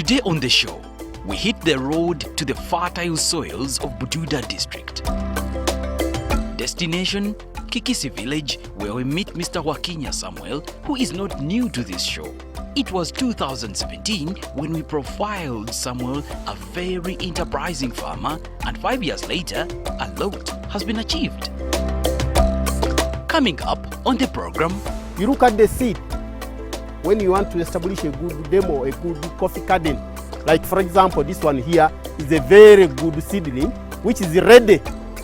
Today on the show, we hit the road to the fertile soils of Bududa district. Destination, Kikisi village, where we meet Mr. Wakinya Samuel, who is not new to this show. It was 2017 when we profiled Samuel, a very enterprising farmer, and 5 years later, a lot has been achieved. Coming up on the program, you look at the seed when you want to establish a good demo, a good coffee garden. Like for example, this one here is a very good seedling which is ready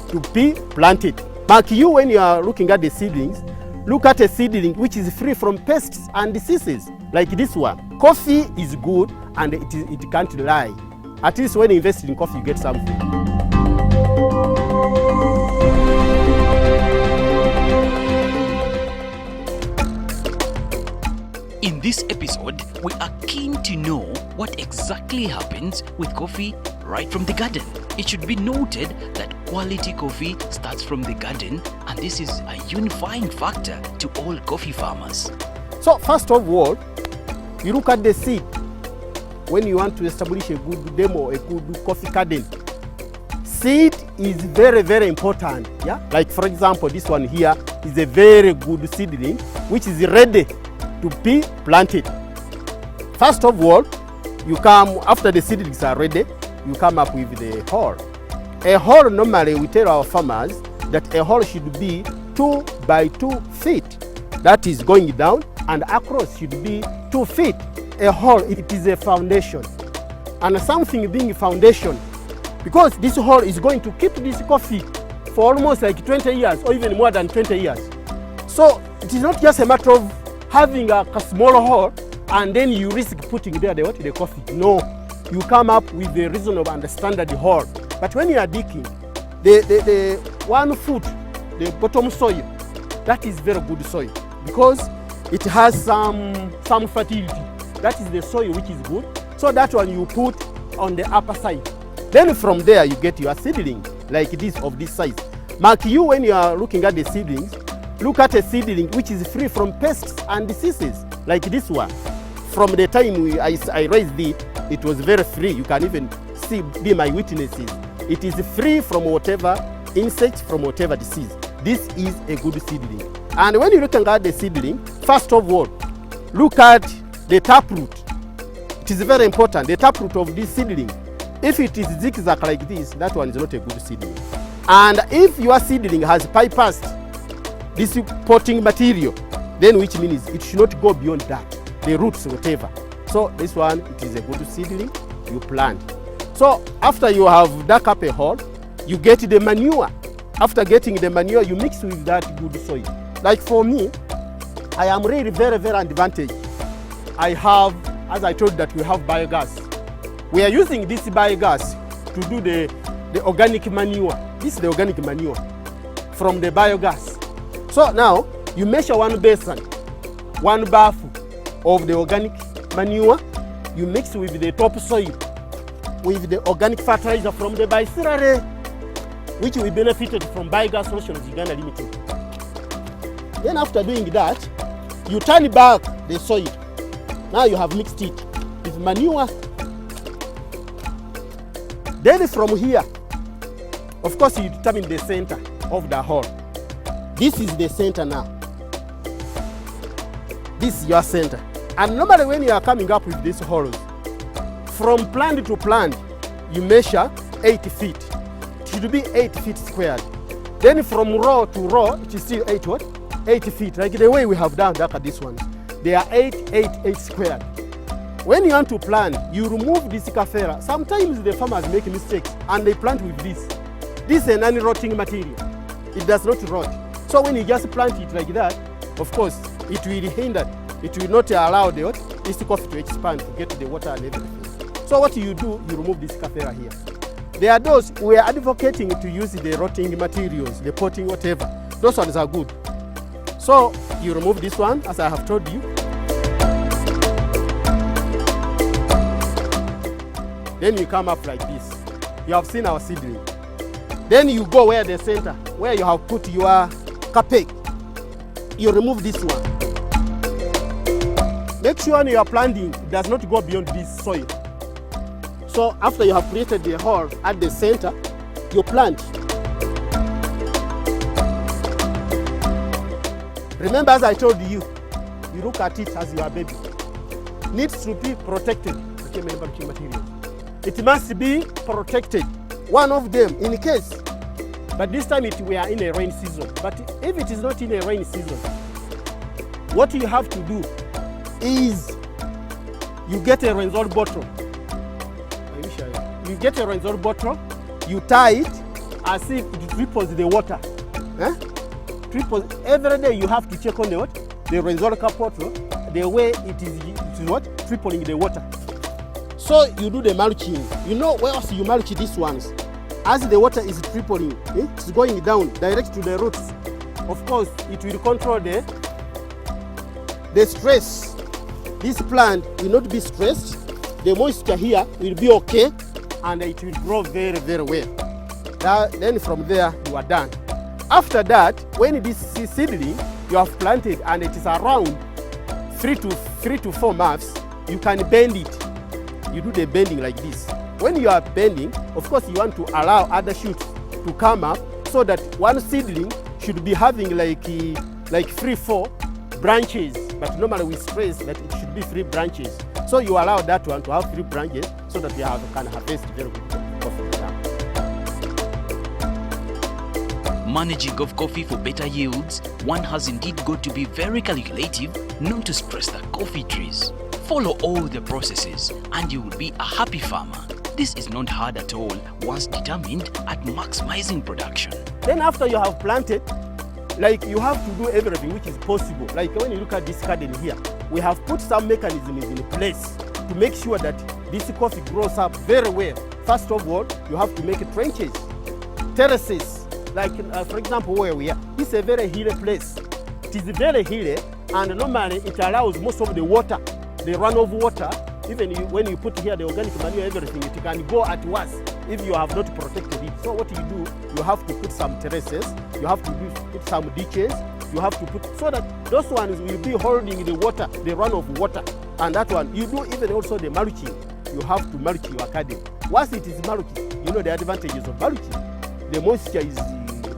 to be planted. Mark you when you are looking at the seedlings, look at a seedling which is free from pests and diseases, like this one. Coffee is good and it can't lie. At least when you invest in coffee, you get something. In this episode, we are keen to know what exactly happens with coffee right from the garden. It should be noted that quality coffee starts from the garden, and this is a unifying factor to all coffee farmers. So first of all, you look at the seed when you want to establish a good demo, a good coffee garden. Seed is very, very important. Yeah? Like for example, this one here is a very good seedling which is ready to be planted. First of all, you come, after the seedlings are ready, you come up with the hole. A hole, normally we tell our farmers that a hole should be 2 by 2 feet. That is going down, and across should be 2 feet. A hole, it is a foundation. And something being a foundation, because this hole is going to keep this coffee for almost like 20 years or even more than 20 years. So it is not just a matter of having a small hole and then you risk putting there the coffee. No, you come up with a reasonable and standard hole. But when you are digging, the 1 foot, the bottom soil, that is very good soil because it has some fertility. That is the soil which is good. So that one you put on the upper side. Then from there you get your seedling like this, of this size. Mark you when you are looking at the seedlings, look at a seedling which is free from pests and diseases, like this one. From the time I raised it, it was very free. You can even see, be my witnesses. It is free from whatever insects, from whatever disease. This is a good seedling. And when you're looking at the seedling, first of all, look at the taproot. It is very important, the taproot of this seedling. If it is zigzag like this, that one is not a good seedling. And if your seedling has bypassed this potting material, then which means it should not go beyond that, the roots, whatever. So this one, it is a good seedling, you plant. So after you have dug up a hole, you get the manure. After getting the manure, you mix with that good soil. Like for me, I am really very, very advantaged. I have, as I told that we have biogas. We are using this biogas to do the organic manure. This is the organic manure from the biogas. So now, you measure 1 basin, 1 bath of the organic manure, you mix with the topsoil, with the organic fertilizer from the biocerare, which we benefited from Biogas Solutions Uganda Limited. Then after doing that, you turn back the soil. Now you have mixed it with manure. Then from here, of course you determine the center of the hole. This is the center now. This is your center. And normally when you are coming up with these holes, from plant to plant, you measure 8 feet. It should be 8 feet squared. Then from row to row, it is still 8 what? 8 feet. Like the way we have done that at this one. They are 8 squared. When you want to plant, you remove this kafera. Sometimes the farmers make mistakes and they plant with this. This is a non-rotting material. It does not rot. So when you just plant it like that, of course, it will hinder. It will not allow this coffee to expand, to get the water and everything. So what you do, you remove this kafera here. There are those who are advocating to use the rotting materials, the potting, whatever. Those ones are good. So you remove this one, as I have told you. Then you come up like this. You have seen our seedling. Then you go where the center, where you have put your capek. You remove this one. Make sure when you are planting, it does not go beyond this soil. So after you have created the hole at the center, you plant. Remember, as I told you, you look at it as your baby. Needs to be protected. It must be protected. One of them, in case, but this time we are in a rain season. But if it is not in a rain season, what you have to do is you get a Renzol bottle. You get a Renzol bottle, you tie it as if it triples the water. Triples. Every day you have to check on the what? The Renzol bottle, the way it is what? Tripling the water. So you do the mulching. You know where else you mulch these ones? As the water is tripling, it's going down direct to the roots. Of course, it will control the stress. This plant will not be stressed. The moisture here will be okay, and it will grow very, very well. Then from there, you are done. After that, when this seedling you have planted and it is around 3 to 4 months, you can bend it. You do the bending like this. When you are bending, of course, you want to allow other shoots to come up so that one seedling should be having like 3-4 branches. But normally we stress that it should be 3 branches. So you allow that one to have 3 branches so that you can harvest very good coffee. Managing of coffee for better yields, one has indeed got to be very calculative not to stress the coffee trees. Follow all the processes and you will be a happy farmer. This is not hard at all once determined at maximizing production. Then after you have planted, like you have to do everything which is possible. Like when you look at this garden here, we have put some mechanisms in place to make sure that this coffee grows up very well. First of all, you have to make trenches, terraces. Like for example where we are, this is a very hilly place. It is very hilly and normally it allows most of the water, the runoff water, even when you put here the organic manure, everything, it can go at once if you have not protected it. So what you do, you have to put some terraces, you have to put some ditches, you have to put, so that those ones will be holding the water, the runoff water. And that one, you do even also the mulching. You have to mulch your garden. Once it is mulched, you know the advantages of mulching. The moisture is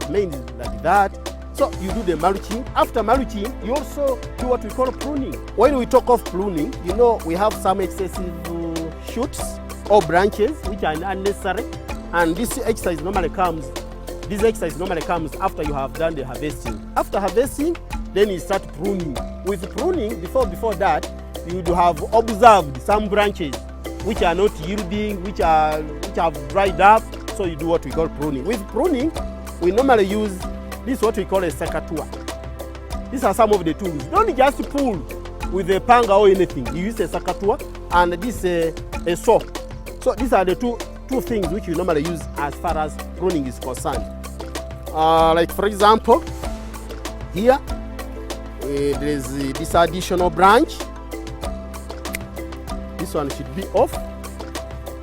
remains like that. So you do the mulching. After mulching, you also do what we call pruning. When we talk of pruning, you know we have some excessive shoots or branches which are unnecessary, and this exercise normally comes after you have done the harvesting. After harvesting, then you start pruning. With pruning, before that, you would have observed some branches which are not yielding, which have dried up. So you do what we call pruning. With pruning, we normally use this what we call a sekatua. These are some of the tools. Don't just pull with a panga or anything. You use a sekatua and this a saw. So these are the two things which you normally use as far as pruning is concerned. Like for example, here there is this additional branch. This one should be off.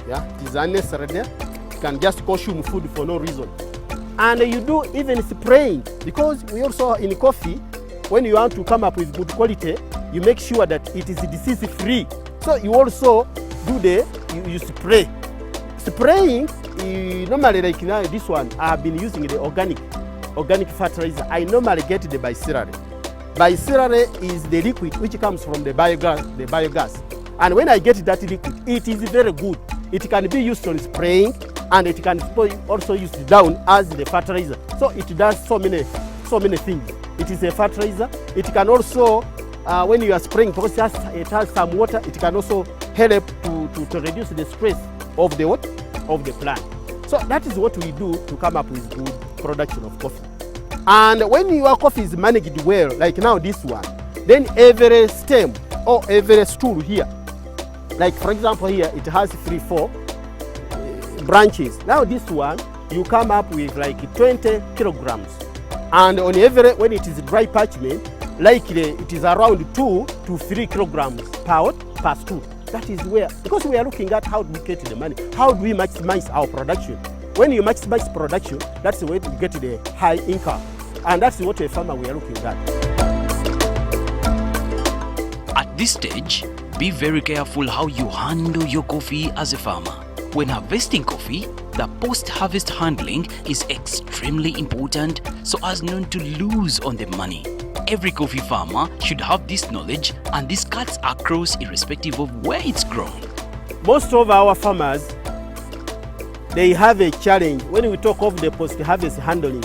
Yeah, it is unnecessary there. You can just consume food for no reason. And you do even spraying, because we also in coffee, when you want to come up with good quality, you make sure that it is disease free. So you also do you spray. Spraying, normally like now this one, I have been using the organic fertilizer. I normally get the bicerare. Bicerare is the liquid which comes from the biogas. And when I get that liquid, it is very good. It can be used on spraying, and it can also used down as the fertilizer. So it does so many things. It is a fertilizer. It can also, when you are spraying, because it has some water, it can also help to reduce the stress of the plant. So that is what we do to come up with good production of coffee. And when your coffee is managed well, like now this one, then every stem or every stool here, like for example here, it has 3-4 branches. Now this one, you come up with like 20 kilograms. And on every, when it is dry parchment, likely it is around 2 to 3 kilograms per stool. That is where, because we are looking at how do we get the money, how do we maximize our production. When you maximize production, that's the way to get the high income. And that's what a farmer we are looking at. At this stage, be very careful how you handle your coffee as a farmer. When harvesting coffee, the post-harvest handling is extremely important so as not to lose on the money. Every coffee farmer should have this knowledge, and this cuts across irrespective of where it's grown. Most of our farmers, they have a challenge when we talk of the post-harvest handling.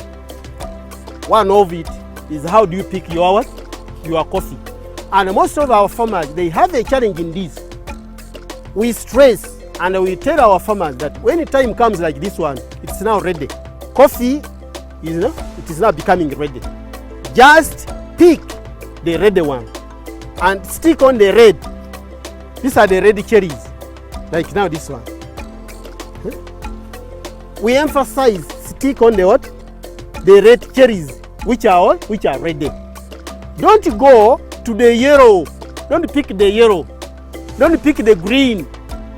One of it is how do you pick your coffee. And most of our farmers, they have a challenge in this. We stress and we tell our farmers that when the time comes like this one, it's now ready. Coffee it is now becoming ready. Just pick the red one and stick on the red. These are the red cherries, like now this one. We emphasize stick on the what? The red cherries, which are ready. Don't go to the yellow. Don't pick the yellow. Don't pick the green.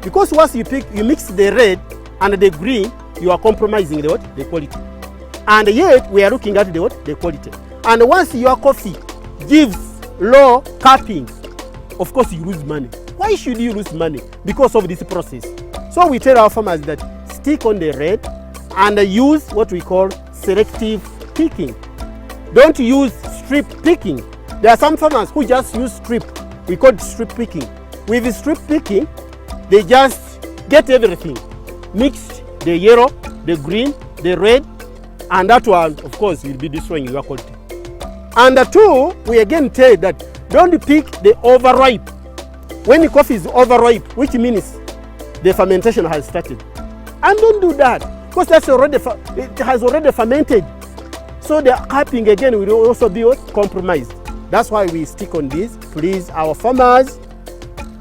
Because once you mix the red and the green, you are compromising the quality. And yet we are looking at the quality. And once your coffee gives low capping, of course you lose money. Why should you lose money? Because of this process. So we tell our farmers that stick on the red and use what we call selective picking. Don't use strip picking. There are some farmers who just use strip. We call it strip picking. With strip picking, they just get everything. Mixed the yellow, the green, the red, and that one, of course, will be destroying your quality. And two, we again tell that don't pick the overripe. When the coffee is overripe, which means the fermentation has started. And don't do that, because it has already fermented. So the capping again will also be compromised. That's why we stick on this. Please, our farmers,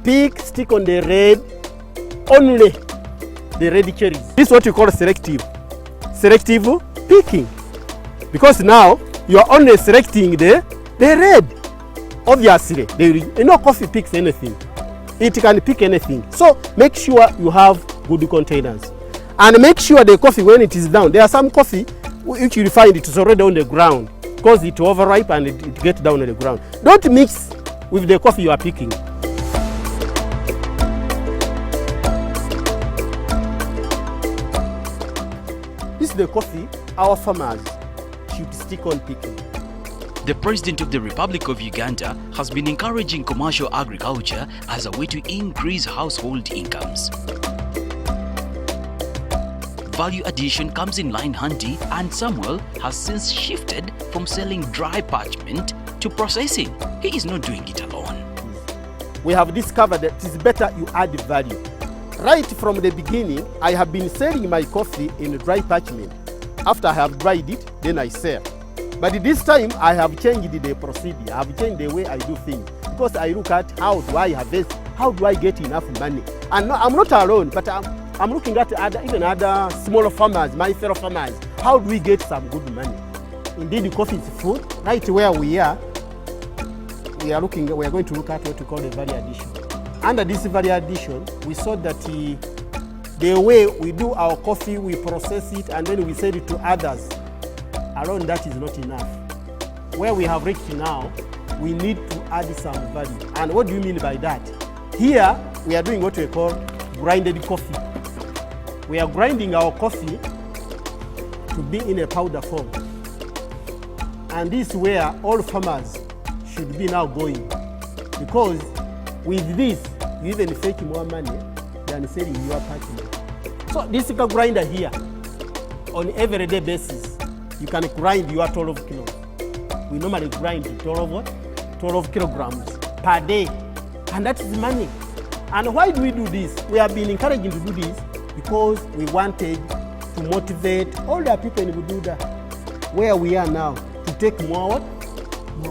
stick on the red, only the red cherries. This is what we call selective picking. Because now you are only selecting the red. Obviously, coffee picks anything. It can pick anything. So make sure you have good containers. And make sure the coffee, when it is down, there are some coffee which you find it is already on the ground because it overripe and it gets down on the ground. Don't mix with the coffee you are picking. This is the coffee our farmers should stick on picking. The President of the Republic of Uganda has been encouraging commercial agriculture as a way to increase household incomes. Value addition comes in line handy, and Samuel has since shifted from selling dry parchment to processing. He is not doing it alone. We have discovered that it is better you add value. Right from the beginning, I have been selling my coffee in dry parchment. After I have dried it, then I sell. But this time, I have changed the procedure. I have changed the way I do things. Because I look at how do I harvest, how do I get enough money. And I'm not alone, but I'm looking at even other smaller farmers, my fellow farmers. How do we get some good money? Indeed, the coffee is food. Right where we are going to look at what we call the value addition. Under this value addition, we saw that the way we do our coffee, we process it and then we sell it to others. Alone, that is not enough. Where we have reached now, we need to add some value. And what do you mean by that? Here, we are doing what we call grinded coffee. We are grinding our coffee to be in a powder form. And this is where all farmers should be now going. Because with this, you even fetch more money than selling your parchment. So this is a grinder here, on everyday basis, you can grind your 12 kilos. We normally grind 12 kilograms per day. And that is money. And why do we do this? We have been encouraging to do this because we wanted to motivate all the people in Bududa, where we are now, to take more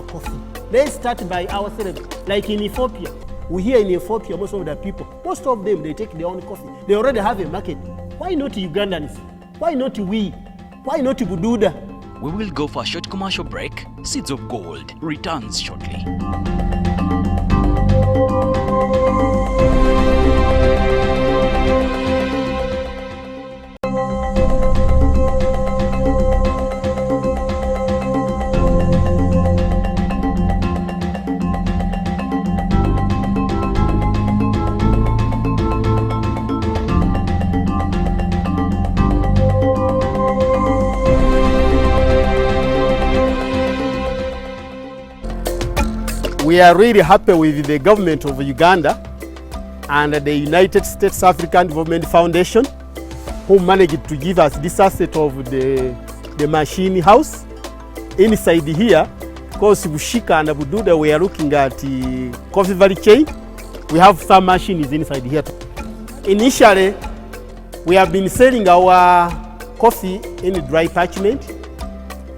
coffee. Let's start by ourselves. Like in Ethiopia, we hear in Ethiopia, most of the people, most of them, they take their own coffee. They already have a market. Why not Ugandans? Why not we? Why not Bududa? We will go for a short commercial break. Seeds of Gold returns shortly. We are really happy with the government of Uganda and the United States African Development Foundation, who managed to give us this asset of the machine house. Inside here, because Bushika and Abududa, we are looking at the coffee value chain. We have some machines inside here. Initially, we have been selling our coffee in dry parchment,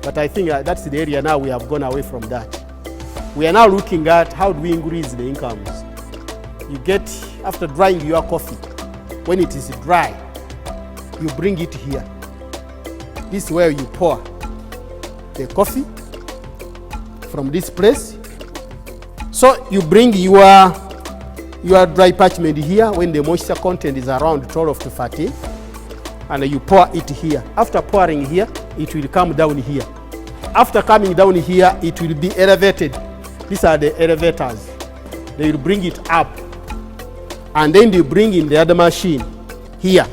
but I think that's the area now we have gone away from that. We are now looking at how do we increase the incomes. You get, after drying your coffee, when it is dry, you bring it here. This is where you pour the coffee from this place. So you bring your dry parchment here when the moisture content is around 12 to 14, and you pour it here. After pouring here, it will come down here. After coming down here, it will be elevated. These are the elevators. They will bring it up, and then they bring in the other machine here.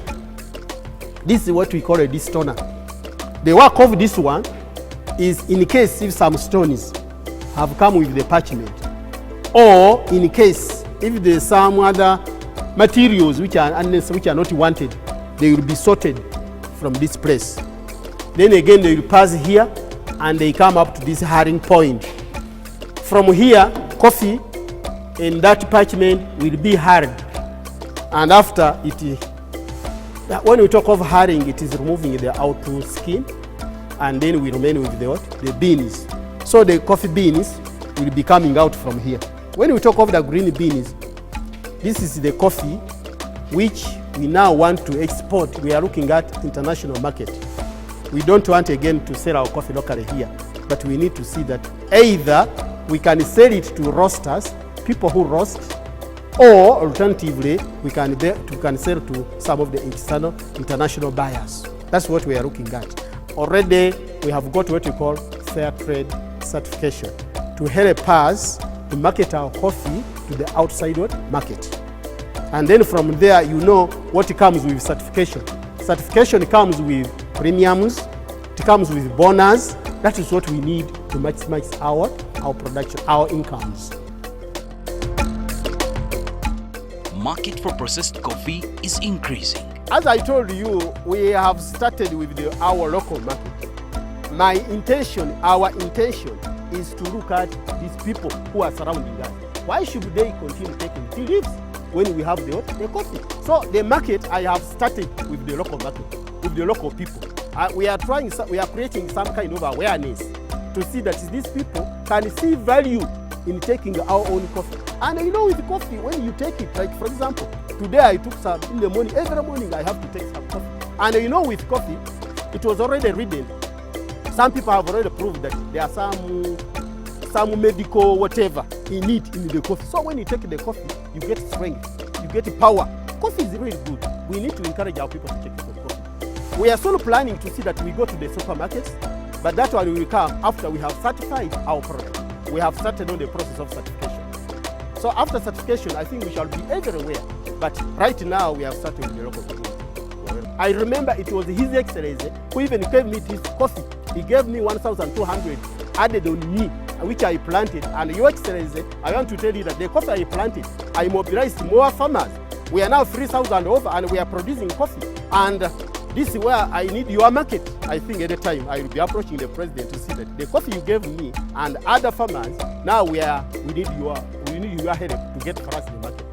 This is what we call a destoner. The work of this one is in case if some stones have come with the parchment, or in case if there's some other materials which are unnecessary, which are not wanted, they will be sorted from this place. Then again they will pass here and they come up to this herring point. From here, coffee in that parchment will be hard, and after it, when we talk of herring, it is removing the outer skin, and then we remain with the what? The beans. So the coffee beans will be coming out from here. When we talk of the green beans, this is the coffee which we now want to export. We are looking at international market. We don't want again to sell our coffee locally here, but we need to see that either we can sell it to roasters, people who roast, or alternatively we can sell to some of the international buyers. That's what we are looking at. Already we have got what we call fair trade certification to help us to market our coffee to the outside market. And then from there, you know what comes with certification. Certification comes with premiums, it comes with bonus. That is what we need to maximize our production, our incomes. Market for processed coffee is increasing. As I told you, we have started with our local market. Our intention is to look at these people who are surrounding us. Why should they continue taking tea leaves when we have the coffee? So the market, I have started with the local market, with the local people. We are creating some kind of awareness to see that these people can see value in taking our own coffee. And you know, with coffee, when you take it, like for example, today I took some in the morning. Every morning I have to take some coffee. And you know, with coffee, it was already written. Some people have already proved that there are some medical whatever in it in the coffee. So when you take the coffee, you get strength, you get power. Coffee is really good. We need to encourage our people to take the coffee. We are still planning to see that we go to the supermarkets, but that one will come after we have certified our product. We have started on the process of certification. So after certification, I think we shall be everywhere. But right now, we have started with the local community. I remember it was His Excellency who even gave me this coffee. He gave me 1,200 added on me, which I planted. And Your Excellency, I want to tell you that the coffee I planted, I mobilized more farmers. We are now 3,000 over, and we are producing coffee. And this is where I need your market. I think at the time I will be approaching the president to see that the coffee you gave me and other farmers, now we need your help to get for us the market.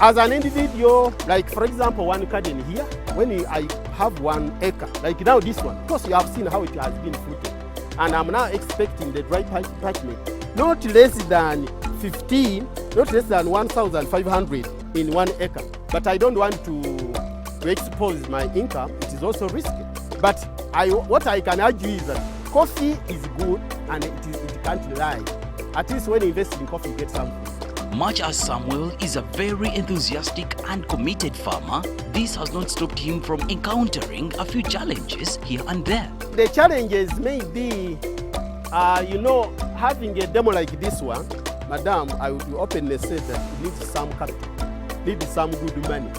As an individual, like for example, one garden here, when I have 1 acre, like now this one, because you have seen how it has been fruited, and I'm now expecting the dry parchment, not less than 15, not less than 1,500 in 1 acre. But I don't want to expose my income. It is also risky. But what I can argue is that coffee is good and it can't lie. At least when you invest in coffee, you get something. Much as Samuel is a very enthusiastic and committed farmer, this has not stopped him from encountering a few challenges here and there. The challenges may be, having a demo like this one, Madam, I would openly say that it needs some capital, needs some good money.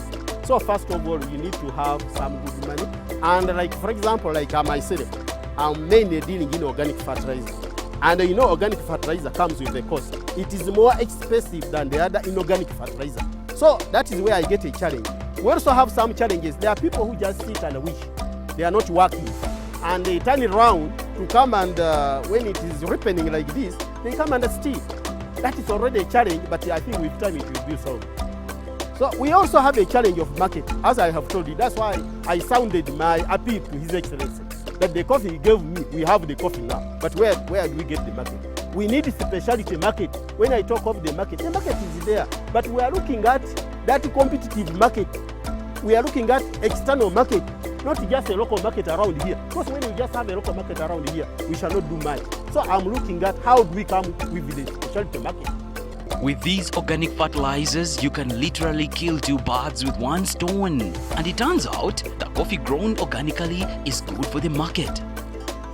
So first of all, you need to have some good money. And like, for example, like myself, I'm mainly dealing in organic fertilizer. And you know organic fertilizer comes with a cost. It is more expensive than the other inorganic fertilizer. So that is where I get a challenge. We also have some challenges. There are people who just sit and wish. They are not working. And they turn it around to come and, when it is ripening like this, they come and steal. That is already a challenge, but I think with time it will be solved. So we also have a challenge of market, as I have told you. That's why I sounded my appeal to His Excellency that the coffee he gave me, we have the coffee now. But where do we get the market? We need a specialty market. When I talk of the market is there. But we are looking at that competitive market. We are looking at external market, not just a local market around here. Because when we just have a local market around here, we shall not do much. So I'm looking at how do we come with the specialty market. With these organic fertilizers, you can literally kill two birds with one stone. And it turns out that coffee grown organically is good for the market.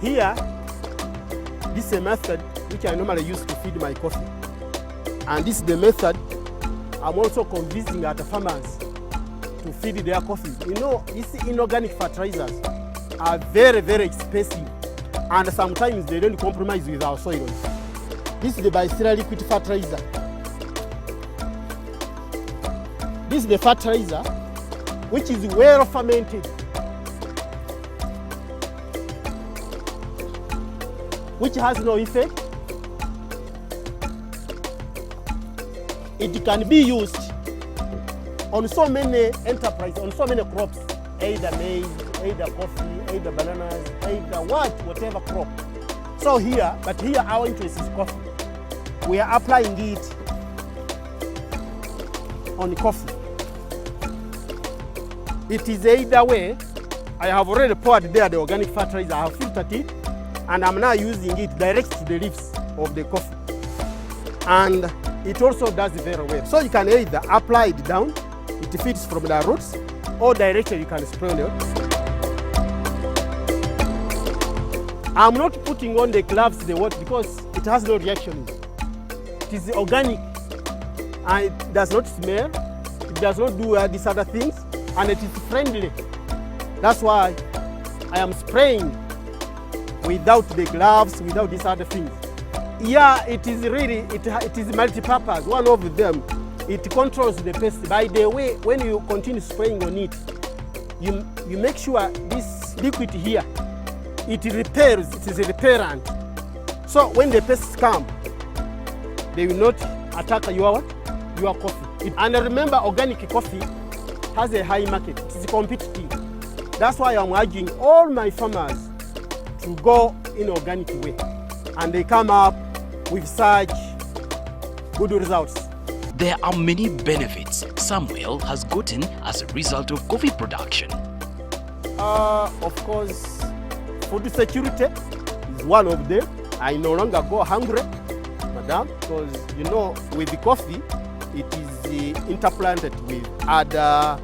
Here, this is a method which I normally use to feed my coffee. And this is the method I'm also convincing other farmers to feed their coffee. You know, these inorganic fertilizers are very, very expensive. And sometimes they don't compromise with our soil. This is the bicellular liquid fertilizer. This is the fertilizer which is well fermented, which has no effect. It can be used on so many enterprises, on so many crops, either maize, either coffee, either bananas, either whatever crop. So here, but here our interest is coffee. We are applying it on coffee. It is either way. I have already poured there the organic fertilizer, I have filtered it, and I'm now using it direct to the leaves of the coffee. And it also does very well. So you can either apply it down, it feeds from the roots, or directly you can spray on it. I'm not putting on the gloves, because it has no reaction. It is organic, and it does not smell, it does not do these other things, and it is friendly. That's why I am spraying without the gloves, without these other things. Yeah, it is really, it is multi-purpose. One of them, it controls the pest. By the way, when you continue spraying on it, you make sure this liquid here, it repairs, it is a repellent. So when the pests come, they will not attack your coffee. And remember, organic coffee has a high market. It is competitive. That's why I'm urging all my farmers to go in organic way. And they come up with such good results. There are many benefits Samuel has gotten as a result of coffee production. Of course, food security is one of them. I no longer go hungry, madam, because you know, with the coffee, it is interplanted with other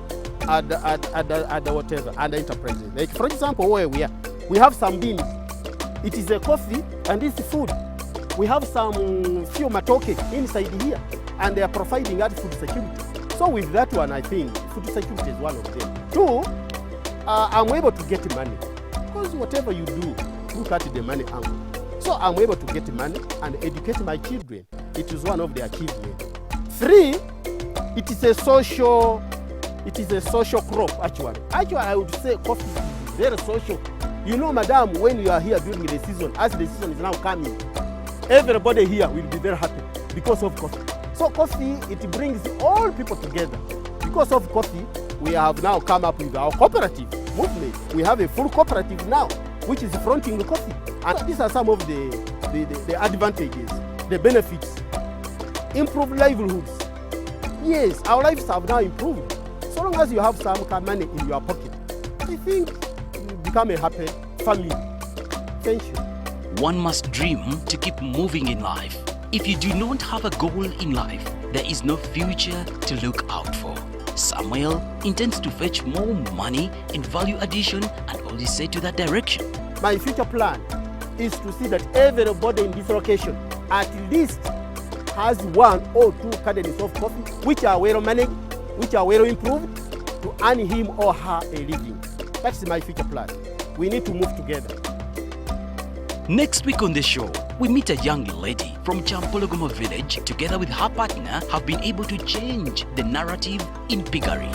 enterprises. Like for example, where we are, we have some beans. It is a coffee and it's food. We have some few matoke inside here, and they are providing that food security. So with that one, I think food security is one of them. Two, I'm able to get money, because whatever you do, look at the money angle. So I'm able to get money and educate my children. It is one of the achievements. Three, it is a social crop actually. Actually, I would say coffee is very social. You know, madam, when you are here during the season, as the season is now coming, everybody here will be very happy because of coffee. So coffee, it brings all people together. Because of coffee, we have now come up with our cooperative movement. We have a full cooperative now, which is fronting the coffee. And these are some of the advantages, the benefits. Improved livelihoods. Yes, our lives have now improved. So long as you have some money in your pocket, I think you become a happy family. Thank you. One must dream to keep moving in life. If you do not have a goal in life, there is no future to look out for. Samuel intends to fetch more money in value addition and only say to that direction. My future plan is to see that everybody in this location at least has 1 or 2 gardens of coffee which are well managed, which are well improved, to earn him or her a living. That's my future plan. We need to move together. Next week on the show, we meet a young lady from Champologoma village. Together with her partner, have been able to change the narrative in piggery.